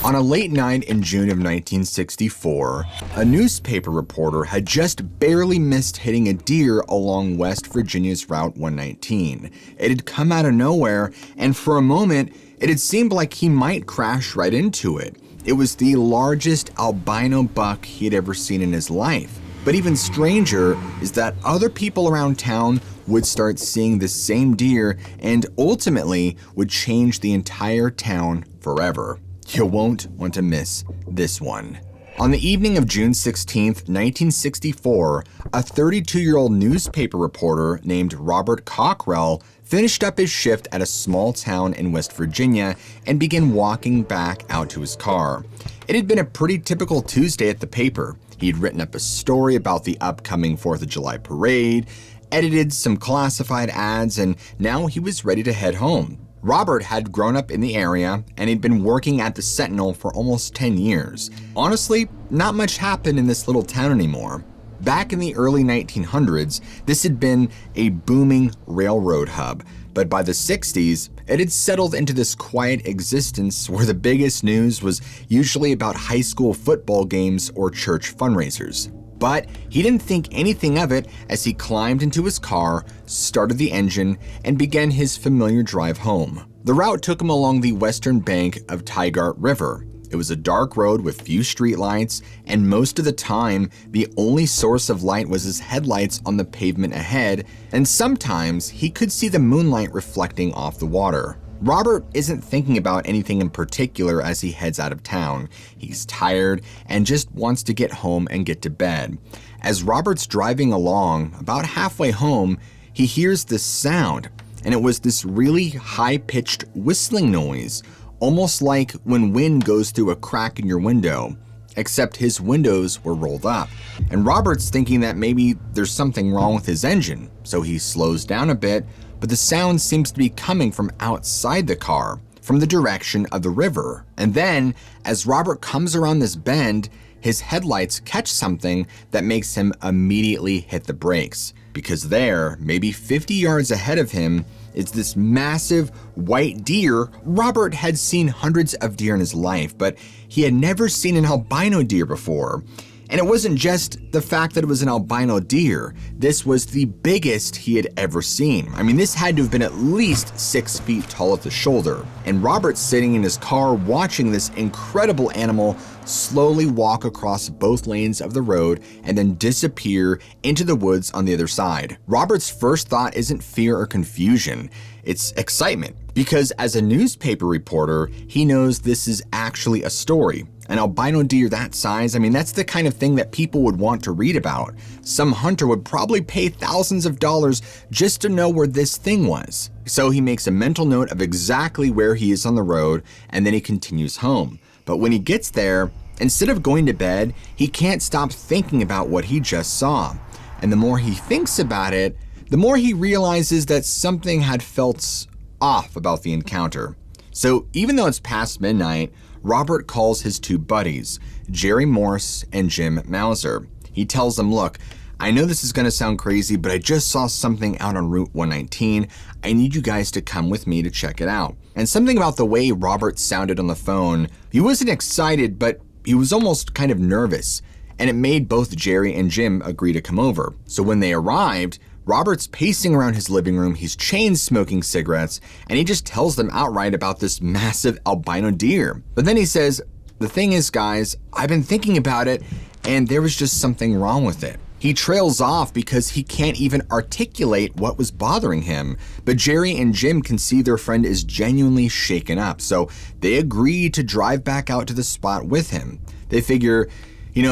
On a late night in June of 1964, a newspaper reporter had just barely missed hitting a deer along West Virginia's Route 119. It had come out of nowhere, and for a moment, it had seemed like he might crash right into it. It was the largest albino buck he had ever seen in his life. But even stranger is that other people around town would start seeing the same deer and ultimately would change the entire town forever. You won't want to miss this one. On the evening of June 16th, 1964, a 32-year-old newspaper reporter named Robert Cockrell finished up his shift at a small town in West Virginia and began walking back out to his car. It had been a pretty typical Tuesday at the paper. He'd written up a story about the upcoming 4th of July parade, edited some classified ads, and now he was ready to head home. Robert had grown up in the area and he'd been working at the Sentinel for almost 10 years. Honestly, not much happened in this little town anymore. Back in the early 1900s, this had been a booming railroad hub, but by the 60s, it had settled into this quiet existence where the biggest news was usually about high school football games or church fundraisers. But he didn't think anything of it as he climbed into his car, started the engine, and began his familiar drive home. The route took him along the western bank of Tygart River. It was a dark road with few streetlights, and most of the time, the only source of light was his headlights on the pavement ahead, and sometimes he could see the moonlight reflecting off the water. Robert isn't thinking about anything in particular as he heads out of town. He's tired and just wants to get home and get to bed. As Robert's driving along, about halfway home, he hears this sound, and it was this really high-pitched whistling noise, almost like when wind goes through a crack in your window, except his windows were rolled up. And Robert's thinking that maybe there's something wrong with his engine, so he slows down a bit, but the sound seems to be coming from outside the car, from the direction of the river. And then, as Robert comes around this bend, his headlights catch something that makes him immediately hit the brakes. Because there, maybe 50 yards ahead of him, is this massive white deer. Robert had seen hundreds of deer in his life, but he had never seen an albino deer before. And it wasn't just the fact that it was an albino deer. This was the biggest he had ever seen. I mean, this had to have been at least 6 feet tall at the shoulder. And Robert's sitting in his car watching this incredible animal slowly walk across both lanes of the road and then disappear into the woods on the other side. Robert's first thought isn't fear or confusion. It's excitement. Because as a newspaper reporter, he knows this is actually a story. An albino deer that size, I mean, that's the kind of thing that people would want to read about. Some hunter would probably pay thousands of dollars just to know where this thing was. So he makes a mental note of exactly where he is on the road, and then he continues home. But when he gets there, instead of going to bed, he can't stop thinking about what he just saw. And the more he thinks about it, the more he realizes that something had felt off about the encounter. So even though it's past midnight, Robert calls his two buddies, Jerry Morse and Jim Mauser. He tells them, look, I know this is going to sound crazy, but I just saw something out on Route 119. I need you guys to come with me to check it out. And something about the way Robert sounded on the phone, he wasn't excited, but he was almost kind of nervous. And it made both Jerry and Jim agree to come over. So when they arrived, Robert's pacing around his living room, he's chain smoking cigarettes, and he just tells them outright about this massive albino deer. But then he says, the thing is, guys, I've been thinking about it, and there was just something wrong with it. He trails off because he can't even articulate what was bothering him. But Jerry and Jim can see their friend is genuinely shaken up, so they agree to drive back out to the spot with him. They figure,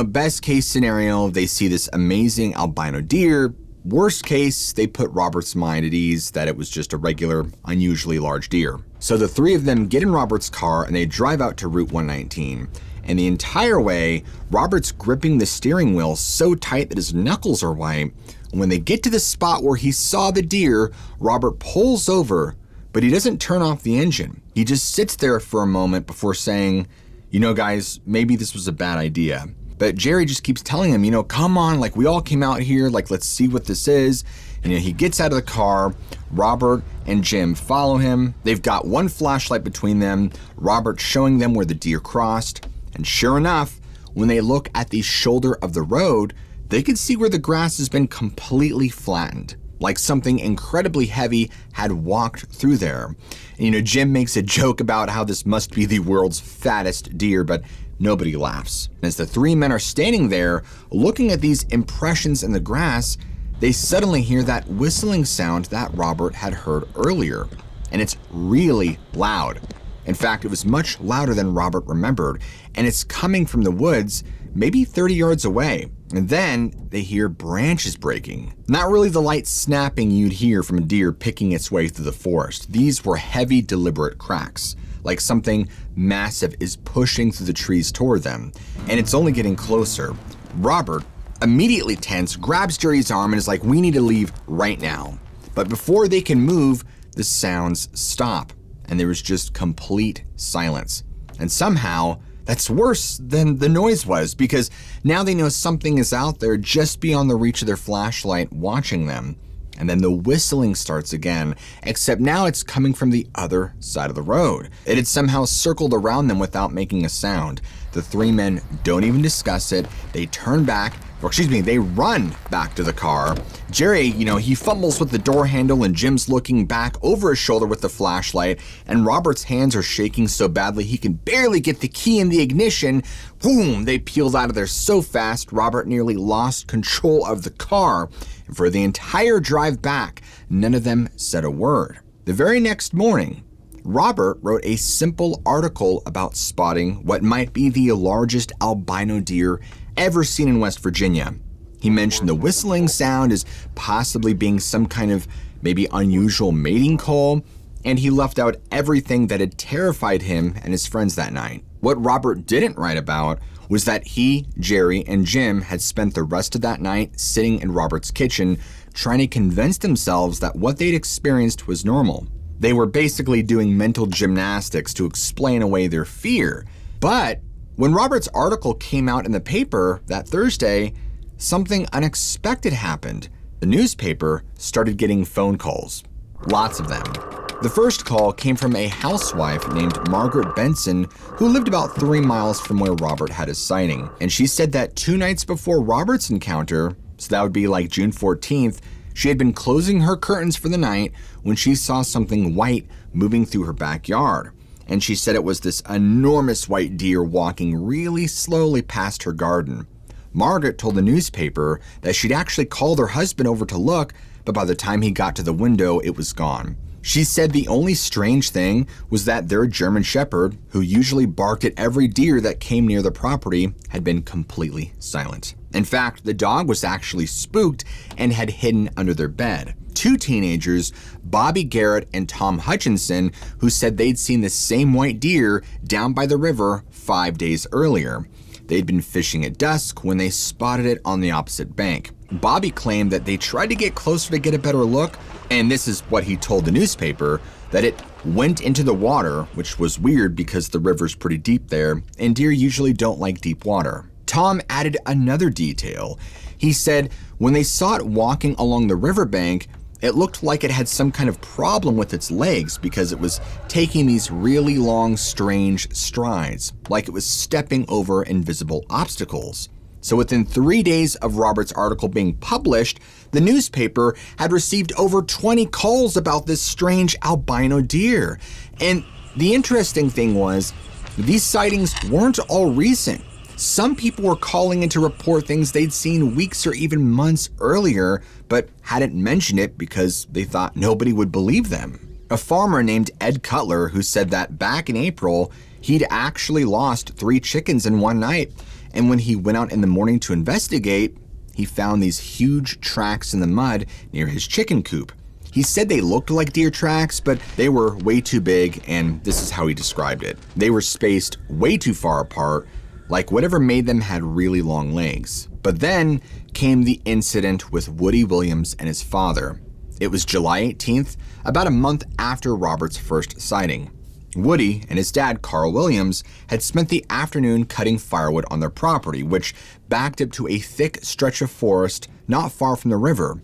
best case scenario, they see this amazing albino deer. Worst case, they put Robert's mind at ease that it was just a regular, unusually large deer. So the three of them get in Robert's car and they drive out to Route 119. And the entire way, Robert's gripping the steering wheel so tight that his knuckles are white. And when they get to the spot where he saw the deer, Robert pulls over, but he doesn't turn off the engine. He just sits there for a moment before saying, guys, maybe this was a bad idea. But Jerry just keeps telling him, come on, like we all came out here, like let's see what this is. And he gets out of the car. Robert and Jim follow him. They've got one flashlight between them. Robert's showing them where the deer crossed. And sure enough, when they look at the shoulder of the road, they can see where the grass has been completely flattened, like something incredibly heavy had walked through there. And, Jim makes a joke about how this must be the world's fattest deer, but nobody laughs. As the three men are standing there looking at these impressions in the grass, they suddenly hear that whistling sound that Robert had heard earlier, and it's really loud. In fact, it was much louder than Robert remembered, and it's coming from the woods, maybe 30 yards away. And then they hear branches breaking. Not really the light snapping you'd hear from a deer picking its way through the forest. These were heavy, deliberate cracks, like something massive is pushing through the trees toward them. And it's only getting closer. Robert, immediately tense, grabs Jerry's arm and is like, we need to leave right now. But before they can move, the sounds stop, and there is just complete silence. And somehow, that's worse than the noise was, because now they know something is out there just beyond the reach of their flashlight watching them. And then the whistling starts again, except now it's coming from the other side of the road. It had somehow circled around them without making a sound. The three men don't even discuss it. They turn back, they run back to the car. Jerry, he fumbles with the door handle, and Jim's looking back over his shoulder with the flashlight, and Robert's hands are shaking so badly he can barely get the key in the ignition. Boom! They peeled out of there so fast, Robert nearly lost control of the car. And for the entire drive back, none of them said a word. The very next morning, Robert wrote a simple article about spotting what might be the largest albino deer ever seen in West Virginia. He mentioned the whistling sound as possibly being some kind of maybe unusual mating call, and he left out everything that had terrified him and his friends that night. What Robert didn't write about was that he, Jerry, and Jim had spent the rest of that night sitting in Robert's kitchen trying to convince themselves that what they'd experienced was normal. They were basically doing mental gymnastics to explain away their fear. But when Robert's article came out in the paper that Thursday, something unexpected happened. The newspaper started getting phone calls. Lots of them. The first call came from a housewife named Margaret Benson, who lived about 3 miles from where Robert had his sighting. And she said that 2 nights before Robert's encounter, so that would be like June 14th, she had been closing her curtains for the night when she saw something white moving through her backyard. And she said it was this enormous white deer walking really slowly past her garden. Margaret told the newspaper that she'd actually called her husband over to look, but by the time he got to the window, it was gone. She said the only strange thing was that their German Shepherd, who usually barked at every deer that came near the property, had been completely silent. In fact, the dog was actually spooked and had hidden under their bed. 2 teenagers, Bobby Garrett and Tom Hutchinson, who said they'd seen the same white deer down by the river 5 days earlier. They'd been fishing at dusk when they spotted it on the opposite bank. Bobby claimed that they tried to get closer to get a better look, and this is what he told the newspaper, that it went into the water, which was weird because the river's pretty deep there, and deer usually don't like deep water. Tom added another detail. He said when they saw it walking along the riverbank, it looked like it had some kind of problem with its legs because it was taking these really long, strange strides, like it was stepping over invisible obstacles. So within 3 days of Robert's article being published, the newspaper had received over 20 calls about this strange albino deer. And the interesting thing was, these sightings weren't all recent. Some people were calling in to report things they'd seen weeks or even months earlier, but hadn't mentioned it because they thought nobody would believe them. A farmer named Ed Cutler, who said that back in April, he'd actually lost 3 chickens in one night. And when he went out in the morning to investigate, he found these huge tracks in the mud near his chicken coop. He said they looked like deer tracks, but they were way too big, and this is how he described it. They were spaced way too far apart, like whatever made them had really long legs. But then came the incident with Woody Williams and his father. It was July 18th, about a month after Robert's first sighting. Woody and his dad, Carl Williams, had spent the afternoon cutting firewood on their property, which backed up to a thick stretch of forest not far from the river.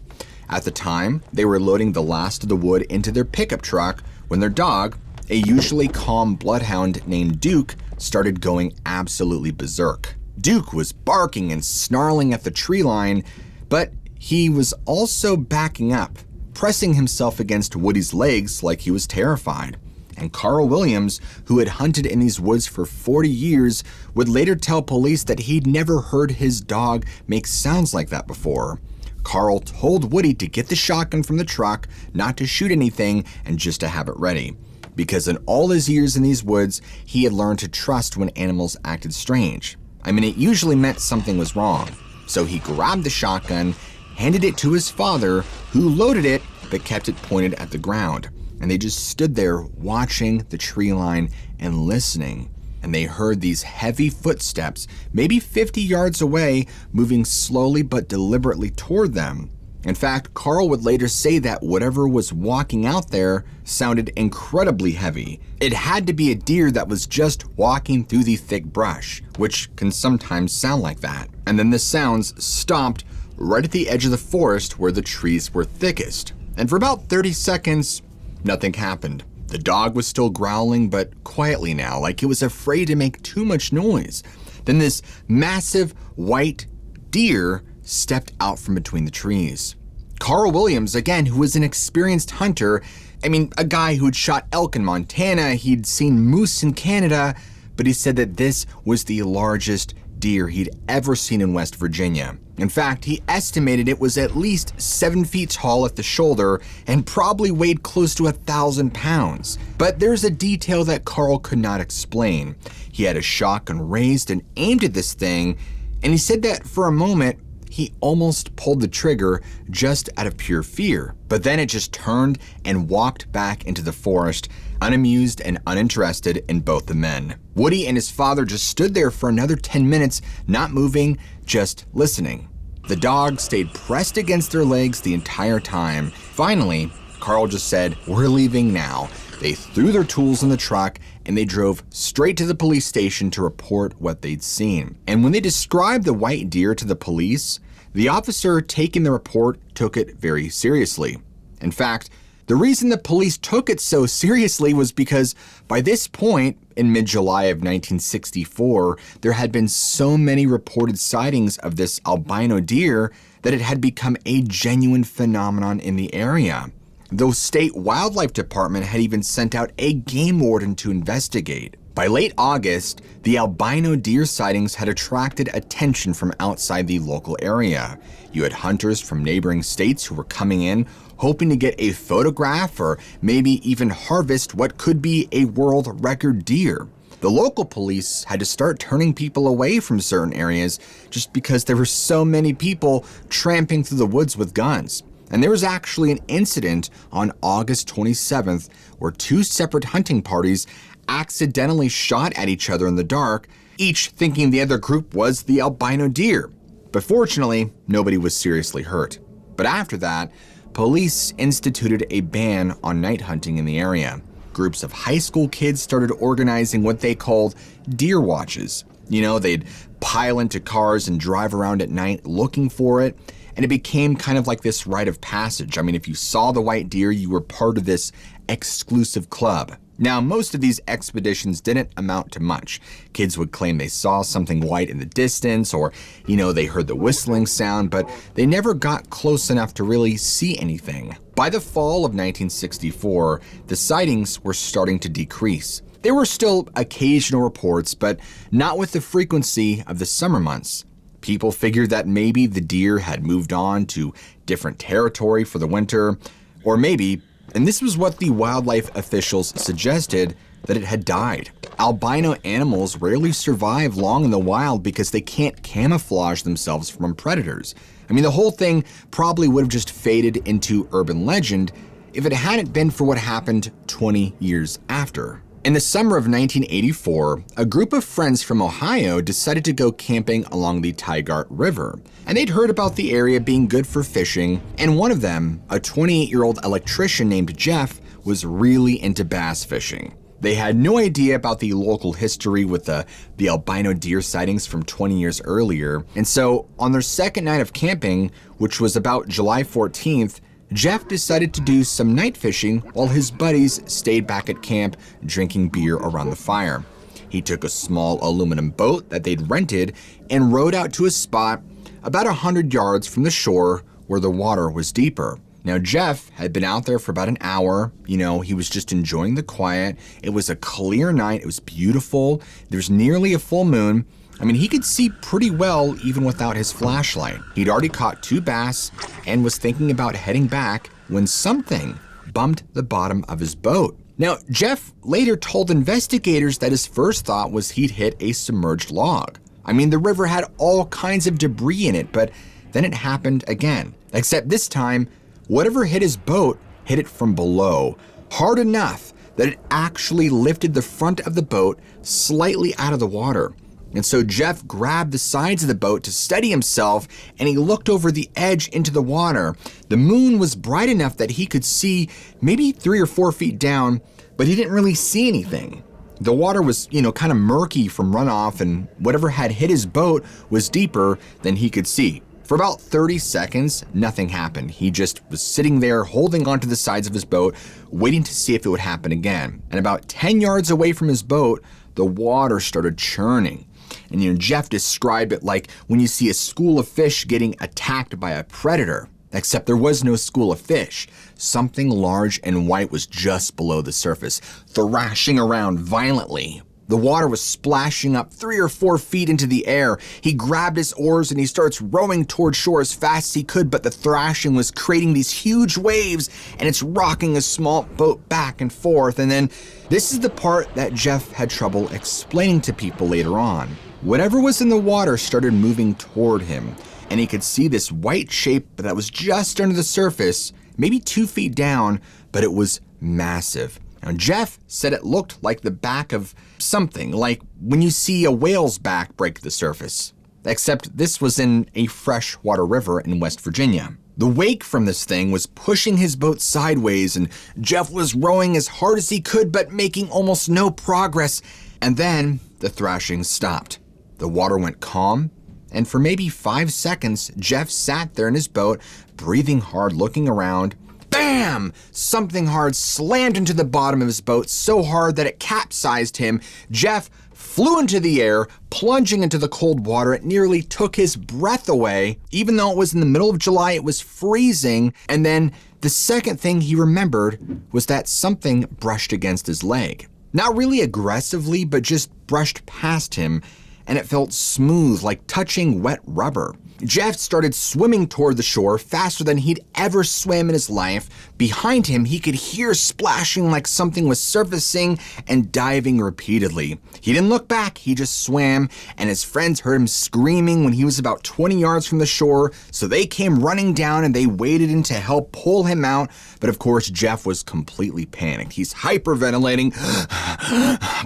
At the time, they were loading the last of the wood into their pickup truck when their dog, a usually calm bloodhound named Duke, started going absolutely berserk. Duke was barking and snarling at the tree line, but he was also backing up, pressing himself against Woody's legs like he was terrified. And Carl Williams, who had hunted in these woods for 40 years, would later tell police that he'd never heard his dog make sounds like that before. Carl told Woody to get the shotgun from the truck, not to shoot anything, and just to have it ready. Because in all his years in these woods, he had learned to trust when animals acted strange. I mean, it usually meant something was wrong. So he grabbed the shotgun, handed it to his father, who loaded it, but kept it pointed at the ground. And they just stood there watching the tree line and listening. And they heard these heavy footsteps, maybe 50 yards away, moving slowly but deliberately toward them. In fact, Carl would later say that whatever was walking out there sounded incredibly heavy. It had to be a deer that was just walking through the thick brush, which can sometimes sound like that. And then the sounds stopped right at the edge of the forest where the trees were thickest. And for about 30 seconds, nothing happened. The dog was still growling, but quietly now, like it was afraid to make too much noise. Then this massive white deer stepped out from between the trees. Carl Williams, again, who was an experienced hunter, a guy who'd shot elk in Montana, he'd seen moose in Canada, but he said that this was the largest deer he'd ever seen in West Virginia. In fact, he estimated it was at least 7 feet tall at the shoulder and probably weighed close to 1,000 pounds. But there's a detail that Carl could not explain. He had a shotgun raised and aimed at this thing, and he said that for a moment, he almost pulled the trigger just out of pure fear. But then it just turned and walked back into the forest, unamused and uninterested in both the men. Woody and his father just stood there for another 10 minutes, not moving, just listening. The dog stayed pressed against their legs the entire time. Finally, Carl just said, "We're leaving now." They threw their tools in the truck and they drove straight to the police station to report what they'd seen. And when they described the white deer to the police, the officer taking the report took it very seriously. In fact, the reason the police took it so seriously was because by this point, in mid-July of 1964, there had been so many reported sightings of this albino deer that it had become a genuine phenomenon in the area. The state wildlife department had even sent out a game warden to investigate. By late August, the albino deer sightings had attracted attention from outside the local area. You had hunters from neighboring states who were coming in, hoping to get a photograph or maybe even harvest what could be a world record deer. The local police had to start turning people away from certain areas just because there were so many people tramping through the woods with guns. And there was actually an incident on August 27th where 2 separate hunting parties accidentally shot at each other in the dark, each thinking the other group was the albino deer. But fortunately, nobody was seriously hurt. But after that, police instituted a ban on night hunting in the area. Groups of high school kids started organizing what they called deer watches. They'd pile into cars and drive around at night looking for it. And it became kind of like this rite of passage. If you saw the white deer, you were part of this exclusive club. Now, most of these expeditions didn't amount to much. Kids would claim they saw something white in the distance or, they heard the whistling sound, but they never got close enough to really see anything. By the fall of 1964, the sightings were starting to decrease. There were still occasional reports, but not with the frequency of the summer months. People figured that maybe the deer had moved on to different territory for the winter, or maybe, and this was what the wildlife officials suggested, that it had died. Albino animals rarely survive long in the wild because they can't camouflage themselves from predators. The whole thing probably would have just faded into urban legend if it hadn't been for what happened 20 years after. In the summer of 1984, a group of friends from Ohio decided to go camping along the Tygart River. And they'd heard about the area being good for fishing, and one of them, a 28-year-old electrician named Jeff, was really into bass fishing. They had no idea about the local history with the albino deer sightings from 20 years earlier. And so on their second night of camping, which was about July 14th, Jeff decided to do some night fishing while his buddies stayed back at camp drinking beer around the fire. He took a small aluminum boat that they'd rented and rowed out to a spot about 100 yards from the shore where the water was deeper. Now, Jeff had been out there for about an hour. He was just enjoying the quiet. It was a clear night. It was beautiful. There's nearly a full moon. He could see pretty well even without his flashlight. He'd already caught 2 bass and was thinking about heading back when something bumped the bottom of his boat. Now, Jeff later told investigators that his first thought was he'd hit a submerged log. The river had all kinds of debris in it, but then it happened again. Except this time, whatever hit his boat hit it from below, hard enough that it actually lifted the front of the boat slightly out of the water. And so Jeff grabbed the sides of the boat to steady himself, and he looked over the edge into the water. The moon was bright enough that he could see maybe 3 or 4 feet down, but he didn't really see anything. The water was, kind of murky from runoff, and whatever had hit his boat was deeper than he could see. For about 30 seconds, nothing happened. He just was sitting there holding onto the sides of his boat, waiting to see if it would happen again. And about 10 yards away from his boat, the water started churning. And Jeff described it like when you see a school of fish getting attacked by a predator, except there was no school of fish. Something large and white was just below the surface, thrashing around violently. The water was splashing up 3 or 4 feet into the air. He grabbed his oars and he starts rowing toward shore as fast as he could, but the thrashing was creating these huge waves and it's rocking a small boat back and forth. And then this is the part that Jeff had trouble explaining to people later on. Whatever was in the water started moving toward him, and he could see this white shape that was just under the surface, maybe 2 feet down, but it was massive. Now, Jeff said it looked like the back of something, like when you see a whale's back break the surface, except this was in a freshwater river in West Virginia. The wake from this thing was pushing his boat sideways, and Jeff was rowing as hard as he could, but making almost no progress. And then the thrashing stopped. The water went calm, and for maybe 5 seconds, Jeff sat there in his boat, breathing hard, looking around. Bam! Something hard slammed into the bottom of his boat so hard that it capsized him. Jeff flew into the air, plunging into the cold water. It nearly took his breath away. Even though it was in the middle of July, it was freezing. And then the second thing he remembered was that something brushed against his leg. Not really aggressively, but just brushed past him, and it felt smooth, like touching wet rubber. Jeff started swimming toward the shore faster than he'd ever swam in his life. Behind him, he could hear splashing like something was surfacing and diving repeatedly. He didn't look back, he just swam, and his friends heard him screaming when he was about 20 yards from the shore, so they came running down and they waded in to help pull him out. But of course, Jeff was completely panicked. He's hyperventilating,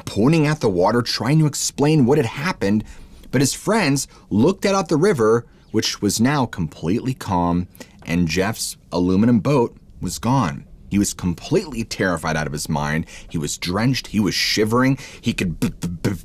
pointing at the water, trying to explain what had happened. But his friends looked out at the river, which was now completely calm, and Jeff's aluminum boat was gone. He was completely terrified out of his mind. He was drenched, he was shivering, he could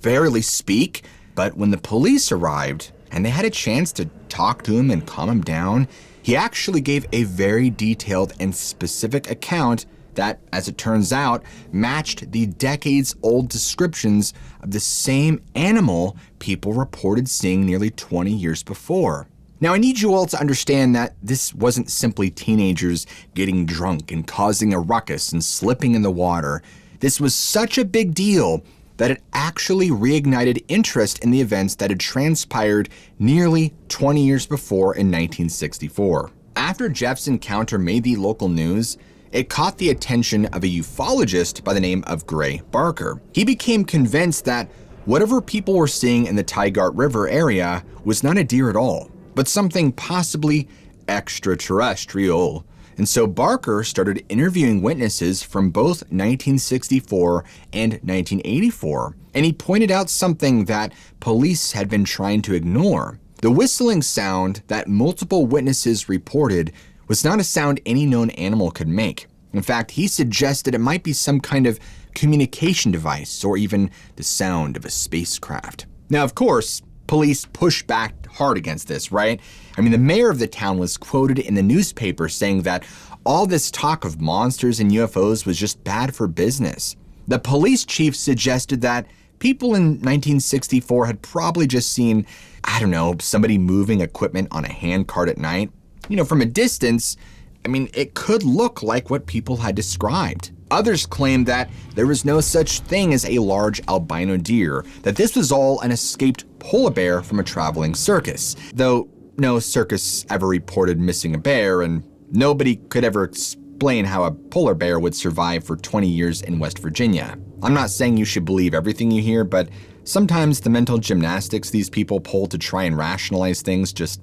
barely speak. But when the police arrived and they had a chance to talk to him and calm him down, he actually gave a very detailed and specific account that, as it turns out, matched the decades-old descriptions of the same animal people reported seeing nearly 20 years before. Now, I need you all to understand that this wasn't simply teenagers getting drunk and causing a ruckus and slipping in the water. This was such a big deal that it actually reignited interest in the events that had transpired nearly 20 years before in 1964. After Jeff's encounter made the local news, it caught the attention of a ufologist by the name of Gray Barker. He became convinced that whatever people were seeing in the Tygart River area was not a deer at all, but something possibly extraterrestrial. And so Barker started interviewing witnesses from both 1964 and 1984, and he pointed out something that police had been trying to ignore. The whistling sound that multiple witnesses reported was not a sound any known animal could make. In fact, he suggested it might be some kind of communication device or even the sound of a spacecraft. Now, of course, police pushed back hard against this, right? I mean, the mayor of the town was quoted in the newspaper saying that all this talk of monsters and UFOs was just bad for business. The police chief suggested that people in 1964 had probably just seen, I don't know, somebody moving equipment on a handcart at night. You know, from a distance, I mean, it could look like what people had described. Others claimed that there was no such thing as a large albino deer, that this was all an escaped polar bear from a traveling circus, though no circus ever reported missing a bear, and nobody could ever explain how a polar bear would survive for 20 years in West Virginia. I'm not saying you should believe everything you hear, but sometimes the mental gymnastics these people pull to try and rationalize things just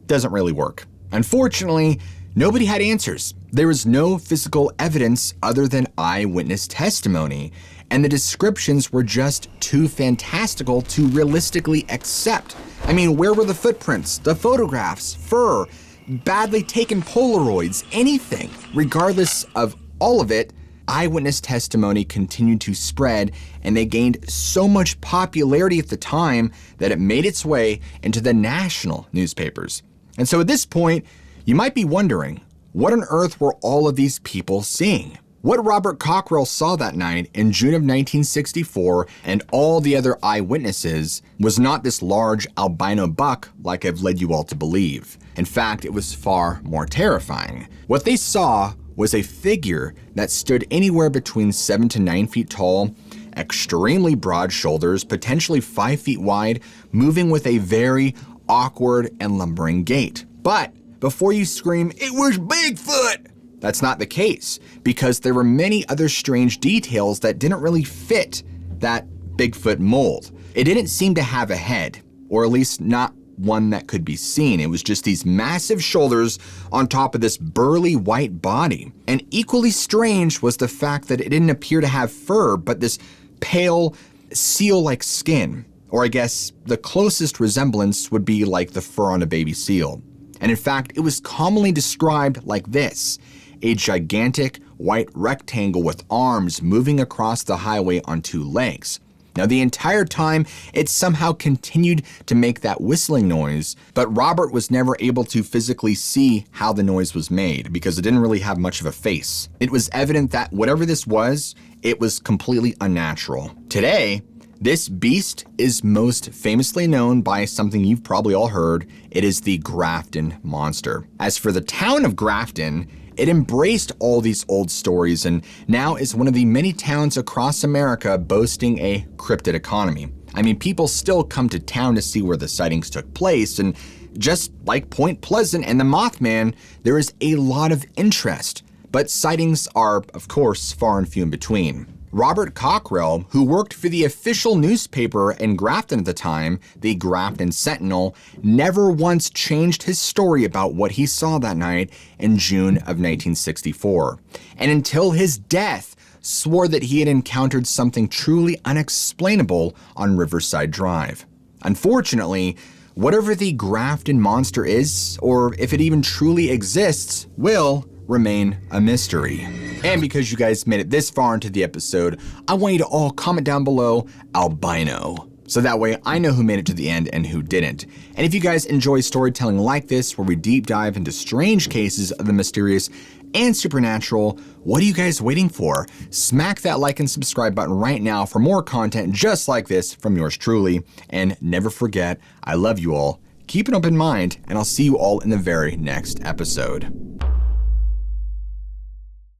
doesn't really work. Unfortunately, nobody had answers. There was no physical evidence other than eyewitness testimony, and the descriptions were just too fantastical to realistically accept. I mean, where were the footprints, the photographs, fur, badly taken Polaroids, anything? Regardless of all of it, eyewitness testimony continued to spread, and they gained so much popularity at the time that it made its way into the national newspapers. And so at this point, you might be wondering, what on earth were all of these people seeing? What Robert Cockrell saw that night in June of 1964 and all the other eyewitnesses was not this large albino buck like I've led you all to believe. In fact, it was far more terrifying. What they saw was a figure that stood anywhere between 7 to 9 feet tall, extremely broad shoulders, potentially 5 feet wide, moving with a very awkward and lumbering gait. But before you scream, "It was Bigfoot!" that's not the case, because there were many other strange details that didn't really fit that Bigfoot mold. It didn't seem to have a head, or at least not one that could be seen. It was just these massive shoulders on top of this burly white body. And equally strange was the fact that it didn't appear to have fur, but this pale, seal-like skin. Or I guess the closest resemblance would be like the fur on a baby seal. And in fact, it was commonly described like this: a gigantic white rectangle with arms moving across the highway on 2 legs. Now, the entire time, it somehow continued to make that whistling noise, but Robert was never able to physically see how the noise was made because it didn't really have much of a face. It was evident that whatever this was, it was completely unnatural. Today, this beast is most famously known by something you've probably all heard. It is the Grafton Monster. As for the town of Grafton, it embraced all these old stories and now is one of the many towns across America boasting a cryptid economy. I mean, people still come to town to see where the sightings took place, and just like Point Pleasant and the Mothman, there is a lot of interest, but sightings are, of course, far and few in between. Robert Cockrell, who worked for the official newspaper in Grafton at the time, the Grafton Sentinel, never once changed his story about what he saw that night in June of 1964. And until his death, swore that he had encountered something truly unexplainable on Riverside Drive. Unfortunately, whatever the Grafton Monster is, or if it even truly exists, will remain a mystery. And because you guys made it this far into the episode, I want you to all comment down below albino, so that way I know who made it to the end and who didn't. And if you guys enjoy storytelling like this, where we deep dive into strange cases of the mysterious and supernatural, what are you guys waiting for? Smack that like and subscribe button right now for more content just like this from yours truly. And never forget, I love you all. Keep an open mind, and I'll see you all in the very next episode.